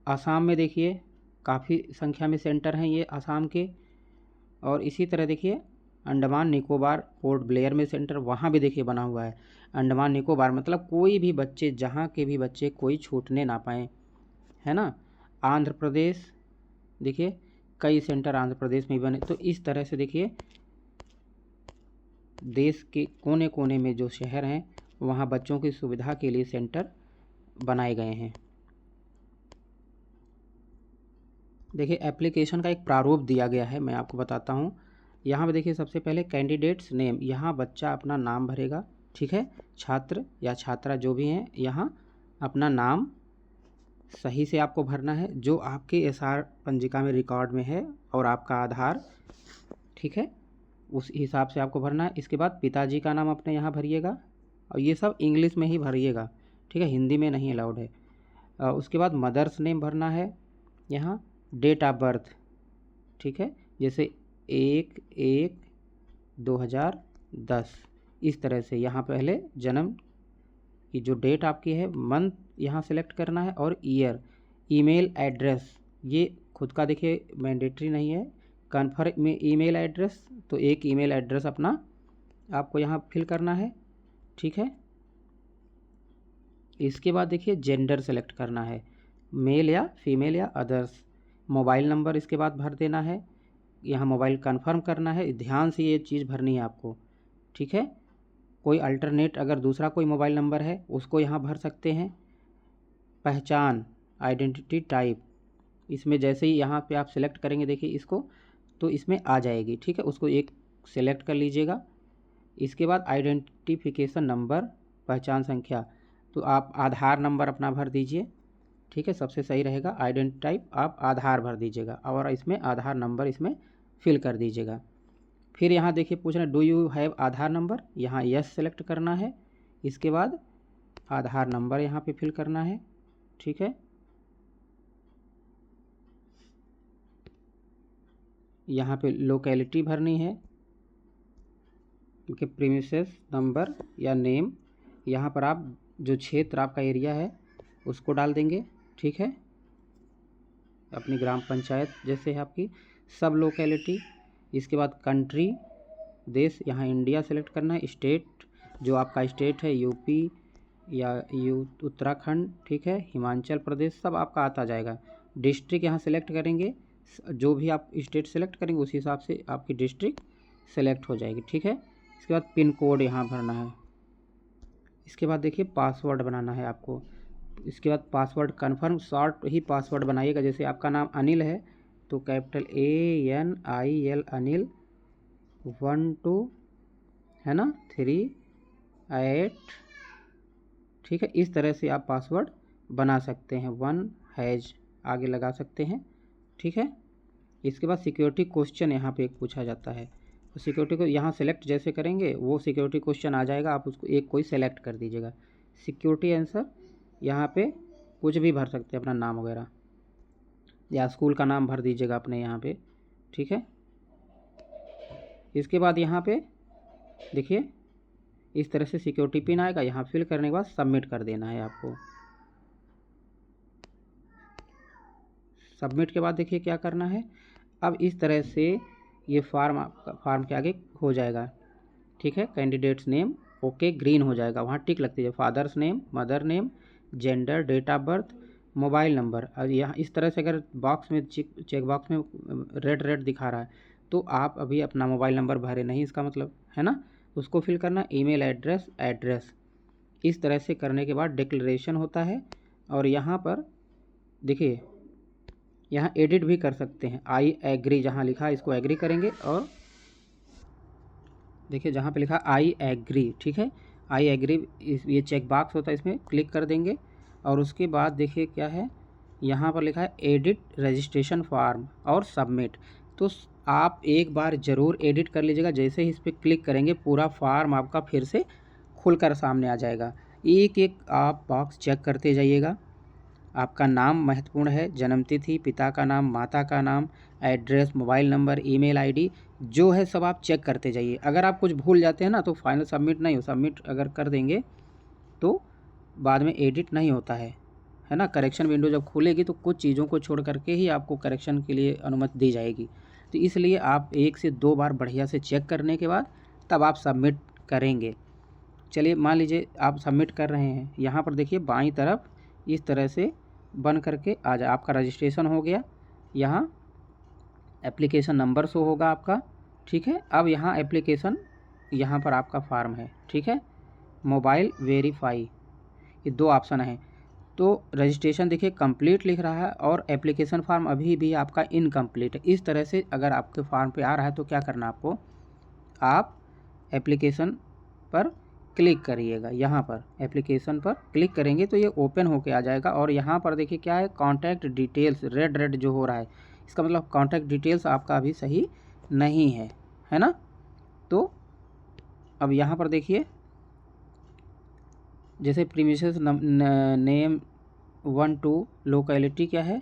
[SPEAKER 1] असम में देखिए काफ़ी संख्या में सेंटर हैं ये आसाम के। और इसी तरह देखिए अंडमान निकोबार पोर्ट ब्लेयर में सेंटर, वहाँ भी देखिए बना हुआ है अंडमान निकोबार, मतलब कोई भी बच्चे, जहाँ के भी बच्चे कोई छूटने ना पाएँ, है ना। आंध्र प्रदेश देखिए कई सेंटर आंध्र प्रदेश में भी बने। तो इस तरह से देखिए देश के कोने कोने में जो शहर हैं वहाँ बच्चों की सुविधा के लिए सेंटर बनाए गए हैं। देखिए एप्लीकेशन का एक प्रारूप दिया गया है, मैं आपको बताता हूँ। यहाँ पे देखिए सबसे पहले कैंडिडेट्स नेम, यहाँ बच्चा अपना नाम भरेगा, ठीक है। छात्र या छात्रा जो भी हैं यहाँ अपना नाम सही से आपको भरना है, जो आपके एसआर पंजिका में रिकॉर्ड में है, और आपका आधार, ठीक है, उस हिसाब से आपको भरना है। इसके बाद पिताजी का नाम अपने यहाँ भरिएगा, और ये सब इंग्लिश में ही भरिएगा, ठीक है, हिंदी में नहीं अलाउड है। उसके बाद मदर्स नेम भरना है, यहाँ डेट ऑफ बर्थ, ठीक है, जैसे 1/1/2010, इस तरह से यहाँ पहले जन्म की जो डेट आपकी है, मंथ यहाँ सेलेक्ट करना है, और ईयर। ईमेल एड्रेस ये खुद का देखिए मैंडेटरी नहीं है, कन्फर्म में ईमेल एड्रेस, तो एक ईमेल एड्रेस अपना आपको यहाँ फिल करना है, ठीक है। इसके बाद देखिए जेंडर सेलेक्ट करना है, मेल या फीमेल या अदर्स। मोबाइल नंबर इसके बाद भर देना है, यहाँ मोबाइल कंफर्म करना है, ध्यान से ये चीज़ भरनी है आपको, ठीक है। कोई अल्टरनेट अगर दूसरा कोई मोबाइल नंबर है उसको यहाँ भर सकते हैं। पहचान आइडेंटिटी टाइप, इसमें जैसे ही यहाँ पे आप सेलेक्ट करेंगे देखिए इसको, तो इसमें आ जाएगी, ठीक है, उसको एक सेलेक्ट कर लीजिएगा। इसके बाद आइडेंटिफिकेशन नंबर, पहचान संख्या, तो आप आधार नंबर अपना भर दीजिए, ठीक है, सबसे सही रहेगा। आइडेंटिटी टाइप आप आधार भर दीजिएगा, और इसमें आधार नंबर इसमें फिल कर दीजिएगा। फिर यहाँ देखिए पूछ रहे do you have Aadhaar number, यहाँ यस सेलेक्ट करना है। इसके बाद आधार नंबर यहाँ पे फिल करना है, ठीक है। यहाँ पे लोकेलिटी भरनी है, क्योंकि प्रीमिसेस नंबर या नेम, यहाँ पर आप जो क्षेत्र आपका एरिया है उसको डाल देंगे, ठीक है, अपनी ग्राम पंचायत जैसे है आपकी, सब लोकेलिटी। इसके बाद कंट्री देश, यहाँ इंडिया सेलेक्ट करना है। स्टेट जो आपका स्टेट है, यूपी या उत्तराखंड, ठीक है, हिमाचल प्रदेश, सब आपका आता जाएगा। डिस्ट्रिक्ट यहाँ सेलेक्ट करेंगे, जो भी आप स्टेट सेलेक्ट करेंगे उस हिसाब से आपकी डिस्ट्रिक्ट सेलेक्ट हो जाएगी, ठीक है। इसके बाद पिन कोड यहाँ भरना है। इसके बाद देखिए पासवर्ड बनाना है आपको। इसके बाद पासवर्ड कन्फर्म, शॉर्ट ही पासवर्ड बनाइएगा। जैसे आपका नाम अनिल है तो कैपिटल ANIL अनिल 12 है ना 38, ठीक है, इस तरह से आप पासवर्ड बना सकते हैं। 1 हैज आगे लगा सकते हैं, ठीक है। इसके बाद सिक्योरिटी क्वेश्चन यहाँ पे एक पूछा जाता है, तो सिक्योरिटी को यहाँ सेलेक्ट जैसे करेंगे वो सिक्योरिटी क्वेश्चन आ जाएगा, आप उसको एक कोई सेलेक्ट कर दीजिएगा। सिक्योरिटी आंसर यहाँ पे कुछ भी भर सकते हैं, अपना नाम वगैरह, या स्कूल का नाम भर दीजिएगा अपने यहाँ पे, ठीक है। इसके बाद यहाँ पे देखिए इस तरह से सिक्योरिटी पिन आएगा, यहाँ फिल करने के बाद सबमिट कर देना है आपको। सबमिट के बाद देखिए क्या करना है, अब इस तरह से ये फॉर्म के आगे हो जाएगा, ठीक है। कैंडिडेट्स नेम ओके ग्रीन हो जाएगा, वहाँ टिक लगती है। Father's name, mother name, gender, date of birth, mobile number. और यहाँ इस तरह से अगर बॉक्स में चेक बॉक्स में रेड दिखा रहा है तो आप अभी अपना मोबाइल नंबर भरे नहीं, इसका मतलब है ना, उसको फिल करना। ईमेल एड्रेस इस तरह से करने के बाद डिक्लेरेशन होता है। और यहाँ पर देखिए यहाँ एडिट भी कर सकते हैं। आई एग्री जहाँ लिखा है इसको एग्री करेंगे, और देखिए जहाँ पे लिखा आई एग्री, ठीक है, आई एग्री ये चेक बॉक्स होता है, इसमें क्लिक कर देंगे। और उसके बाद देखिए क्या है, यहाँ पर लिखा है एडिट रजिस्ट्रेशन फॉर्म और सबमिट। तो आप एक बार ज़रूर एडिट कर लीजिएगा, जैसे ही इस पर क्लिक करेंगे पूरा फॉर्म आपका फिर से खुलकर सामने आ जाएगा। एक एक आप बॉक्स चेक करते जाइएगा। आपका नाम महत्वपूर्ण है, जन्मतिथि, पिता का नाम, माता का नाम, address, mobile number, email ID जो है सब आप चेक करते जाइए। अगर आप कुछ भूल जाते हैं ना तो फाइनल सबमिट नहीं हो, सबमिट अगर कर देंगे तो बाद में एडिट नहीं होता है है ना। करेक्शन विंडो जब खुलेगी तो कुछ चीज़ों को छोड़ करके ही आपको करेक्शन के लिए अनुमति दी जाएगी। तो इसलिए आप 1 से 2 बार बढ़िया से चेक करने के बाद तब आप सबमिट करेंगे। चलिए मान लीजिए आप सबमिट कर रहे हैं, यहाँ पर देखिए बाईं तरफ इस तरह से बन करके आ जाए, आपका रजिस्ट्रेशन हो गया। यहाँ एप्लीकेशन नंबर शो होगा आपका, ठीक है। अब यहाँ एप्लीकेशन, यहाँ पर आपका फॉर्म है, ठीक है। मोबाइल वेरीफाई, ये 2 ऑप्शन है। तो रजिस्ट्रेशन देखिए कंप्लीट लिख रहा है और एप्लीकेशन फॉर्म अभी भी आपका इनकम्प्लीट है। इस तरह से अगर आपके फॉर्म पे आ रहा है तो क्या करना आपको, आप एप्लीकेशन पर क्लिक करिएगा। यहाँ पर एप्लीकेशन पर क्लिक करेंगे तो ये ओपन होके आ जाएगा और यहाँ पर देखिए क्या है, कॉन्टैक्ट डिटेल्स रेड जो हो रहा है, इसका मतलब कॉन्टैक्ट डिटेल्स आपका अभी सही नहीं है ना। तो अब यहाँ पर देखिए जैसे प्रीमिसेस नेम 1 2 लोकेलिटी क्या है,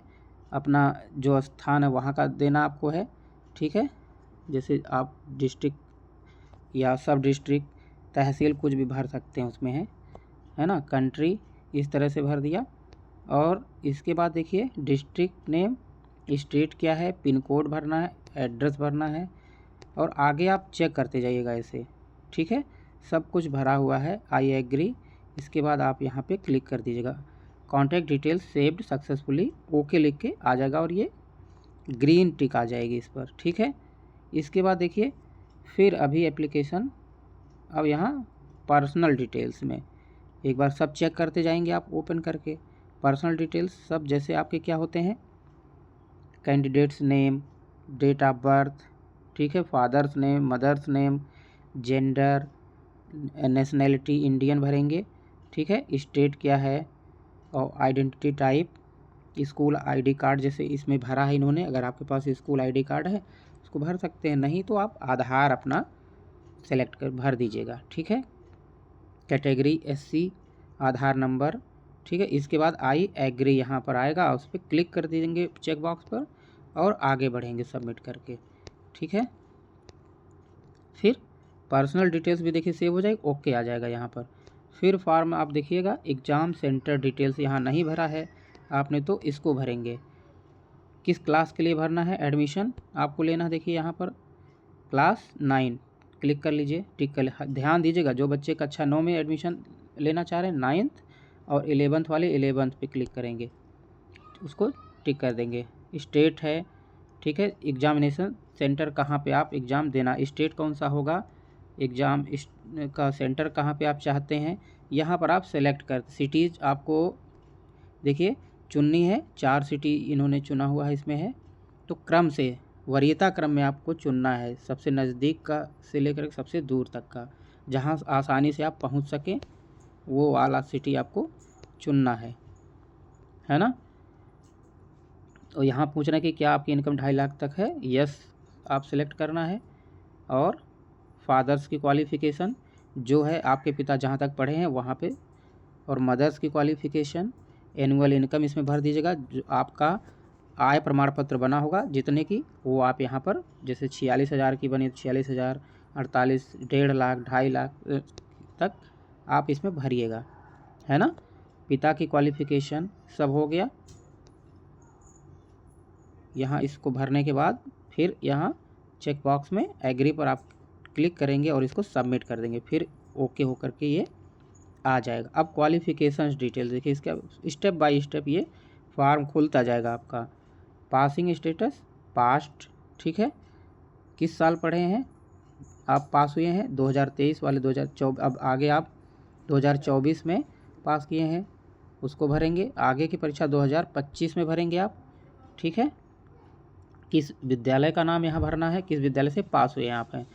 [SPEAKER 1] अपना जो स्थान है वहाँ का देना आपको है, ठीक है। जैसे आप डिस्ट्रिक्ट या सब डिस्ट्रिक्ट तहसील कुछ भी भर सकते हैं उसमें है ना। कंट्री इस तरह से भर दिया और इसके बाद देखिए डिस्ट्रिक्ट नेम, स्टेट क्या है, पिन कोड भरना है, एड्रेस भरना है और आगे आप चेक करते जाइएगा ऐसे, ठीक है। सब कुछ भरा हुआ है, आई एग्री। इसके बाद आप यहाँ पे क्लिक कर दीजिएगा, contact details saved successfully, okay लिख के आ जाएगा और ये ग्रीन टिक आ जाएगी इस पर, ठीक है। इसके बाद देखिए फिर अभी एप्लीकेशन, अब यहाँ पर्सनल डिटेल्स में एक बार सब चेक करते जाएंगे आप ओपन करके। पर्सनल डिटेल्स सब जैसे आपके क्या होते हैं, candidate's name, date of birth, ठीक है, father's name, mother's name, gender, nationality Indian भरेंगे, ठीक है, स्टेट क्या है और identity type, school ID card जैसे इसमें भरा है इन्होंने, अगर आपके पास स्कूल आईडी कार्ड है उसको भर सकते हैं, नहीं तो आप आधार अपना सेलेक्ट कर भर दीजिएगा, ठीक है। कैटेगरी एससी, आधार नंबर, ठीक है। इसके बाद आई एग्री यहाँ पर आएगा, उस पर क्लिक कर देंगे चेक बॉक्स पर और आगे बढ़ेंगे सबमिट करके, ठीक है। फिर पर्सनल डिटेल्स भी देखिए सेव हो जाएगी, ओके आ जाएगा यहाँ पर। फिर फॉर्म आप देखिएगा एग्ज़ाम सेंटर डिटेल्स यहाँ नहीं भरा है आपने, तो इसको भरेंगे। किस क्लास के लिए भरना है, एडमिशन आपको लेना है, देखिए यहाँ पर क्लास 9 क्लिक कर लीजिए, टिक कर, ध्यान दीजिएगा जो बच्चे कक्षा 9 में एडमिशन लेना चाह रहे हैं 9th और 11th वाले 11th पे क्लिक करेंगे, उसको टिक कर देंगे। स्टेट है, ठीक है, एग्जामिनेशन सेंटर कहाँ पे आप एग्ज़ाम देना, स्टेट कौन सा होगा, एग्ज़ाम का सेंटर कहाँ पे आप चाहते हैं, यहाँ पर आप सेलेक्ट कर, सिटीज़ आपको देखिए चुननी है, 4 सिटी इन्होंने चुना हुआ है इसमें है, तो क्रम से वरीयता क्रम में आपको चुनना है, सबसे नज़दीक का से लेकर सबसे दूर तक का, जहाँ आसानी से आप पहुँच सकें वो वाला सिटी आपको चुनना है ना। तो यहाँ पूछना है कि क्या आपकी इनकम 2.5 लाख तक है, यस आप सिलेक्ट करना है। और फादर्स की क्वालिफ़िकेशन जो है आपके पिता जहाँ तक पढ़े हैं वहाँ पे, और मदर्स की क्वालिफ़िकेशन, एनुअल इनकम इसमें भर दीजिएगा, जो आपका आय प्रमाण पत्र बना होगा जितने की वो आप यहाँ पर, जैसे 46,000 की बनी 46,000, 48, 1.5 लाख, 2.5 लाख तक आप इसमें भरिएगा, है ना। पिता की क्वालिफ़िकेशन सब हो गया। यहाँ इसको भरने के बाद फिर यहाँ चेक बॉक्स में एग्री पर आप क्लिक करेंगे और इसको सबमिट कर देंगे, फिर ओके होकर के ये आ जाएगा। अब क्वालिफ़िकेशंस डिटेल देखिए, इसका स्टेप बाय स्टेप ये फॉर्म खुलता जाएगा आपका। पासिंग स्टेटस पास्ट, ठीक है, किस साल पढ़े हैं आप, पास हुए हैं 2023 वाले 2024, अब आगे आप 2024 में पास किए हैं उसको भरेंगे, आगे की परीक्षा 2025 में भरेंगे आप, ठीक है। किस विद्यालय का नाम यहाँ भरना है, किस विद्यालय से पास हुए हैं आप हैं,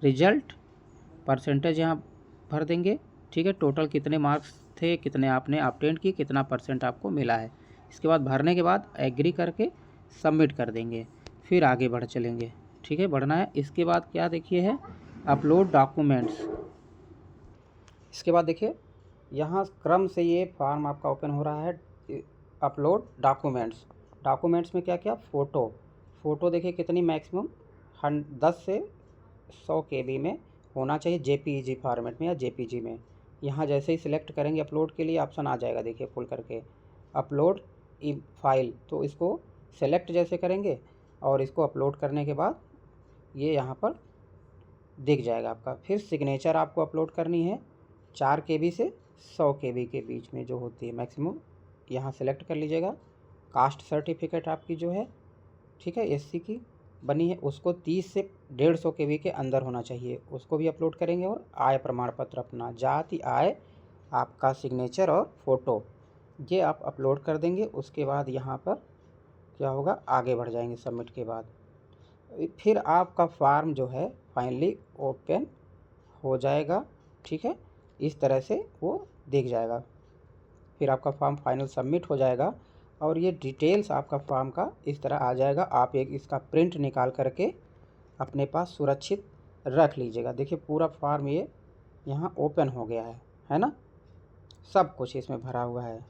[SPEAKER 1] रिजल्ट परसेंटेज यहाँ भर देंगे, ठीक है, टोटल कितने मार्क्स थे, कितने आपने ऑब्टेन किए, कितना परसेंट आपको मिला है। इसके बाद भरने के बाद एग्री करके सबमिट कर देंगे, फिर आगे बढ़ चलेंगे, ठीक है, बढ़ना है। इसके बाद क्या देखिए है अपलोड डॉक्यूमेंट्स, इसके बाद देखिए यहाँ क्रम से ये फॉर्म आपका ओपन हो रहा है। अपलोड डॉक्यूमेंट्स में क्या क्या, फ़ोटो देखिए कितनी मैक्सिमम 10 से 100 KB में होना चाहिए, JPEG फॉर्मेट में या JPG में। यहाँ जैसे ही सिलेक्ट करेंगे अपलोड के लिए ऑप्शन आ जाएगा देखिए फुल करके, अपलोड फाइल, तो इसको सेलेक्ट जैसे करेंगे और इसको अपलोड करने के बाद ये यहाँ पर दिख जाएगा आपका। फिर सिग्नेचर आपको अपलोड करनी है 4 KB से 100 KB के बीच में जो होती है मैक्सिमम, यहाँ सेलेक्ट कर लीजिएगा। कास्ट सर्टिफिकेट आपकी जो है, ठीक है, SC की बनी है, उसको 30 से 150 KB के अंदर होना चाहिए, उसको भी अपलोड करेंगे। और आय प्रमाण पत्र अपना, जाति, आय, आपका सिग्नेचर और फ़ोटो, ये आप अपलोड कर देंगे। उसके बाद यहाँ पर क्या होगा, आगे बढ़ जाएंगे सबमिट के बाद। फिर आपका फॉर्म जो है फाइनली ओपन हो जाएगा, ठीक है, इस तरह से वो दिख जाएगा। फिर आपका फॉर्म फाइनल सबमिट हो जाएगा और ये डिटेल्स आपका फॉर्म का इस तरह आ जाएगा। आप एक इसका प्रिंट निकाल करके अपने पास सुरक्षित रख लीजिएगा। देखिए पूरा फॉर्म ये यहाँ ओपन हो गया है ना, सब कुछ इसमें भरा हुआ है।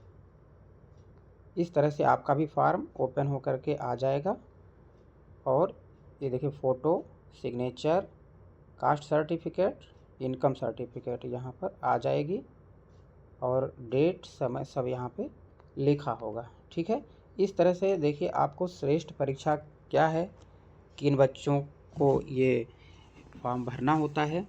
[SPEAKER 1] इस तरह से आपका भी फॉर्म ओपन हो करके आ जाएगा। और ये देखिए photo, signature, caste certificate, income certificate यहाँ पर आ जाएगी और डेट, समय सब यहाँ पे लिखा होगा, ठीक है। इस तरह से देखिए आपको श्रेष्ठ परीक्षा क्या है, किन बच्चों को ये फॉर्म भरना होता है,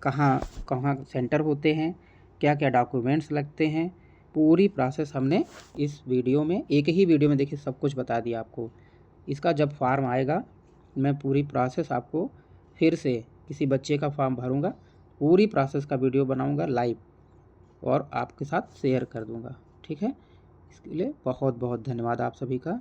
[SPEAKER 1] कहाँ कहाँ सेंटर होते हैं, क्या क्या डॉक्यूमेंट्स लगते हैं, पूरी प्रोसेस हमने इस वीडियो में, एक ही वीडियो में देखिए सब कुछ बता दिया आपको। इसका जब फॉर्म आएगा मैं पूरी प्रोसेस आपको फिर से किसी बच्चे का फॉर्म भरूंगा, पूरी प्रोसेस का वीडियो बनाऊंगा लाइव और आपके साथ शेयर कर दूंगा, ठीक है। इसके लिए बहुत बहुत धन्यवाद आप सभी का।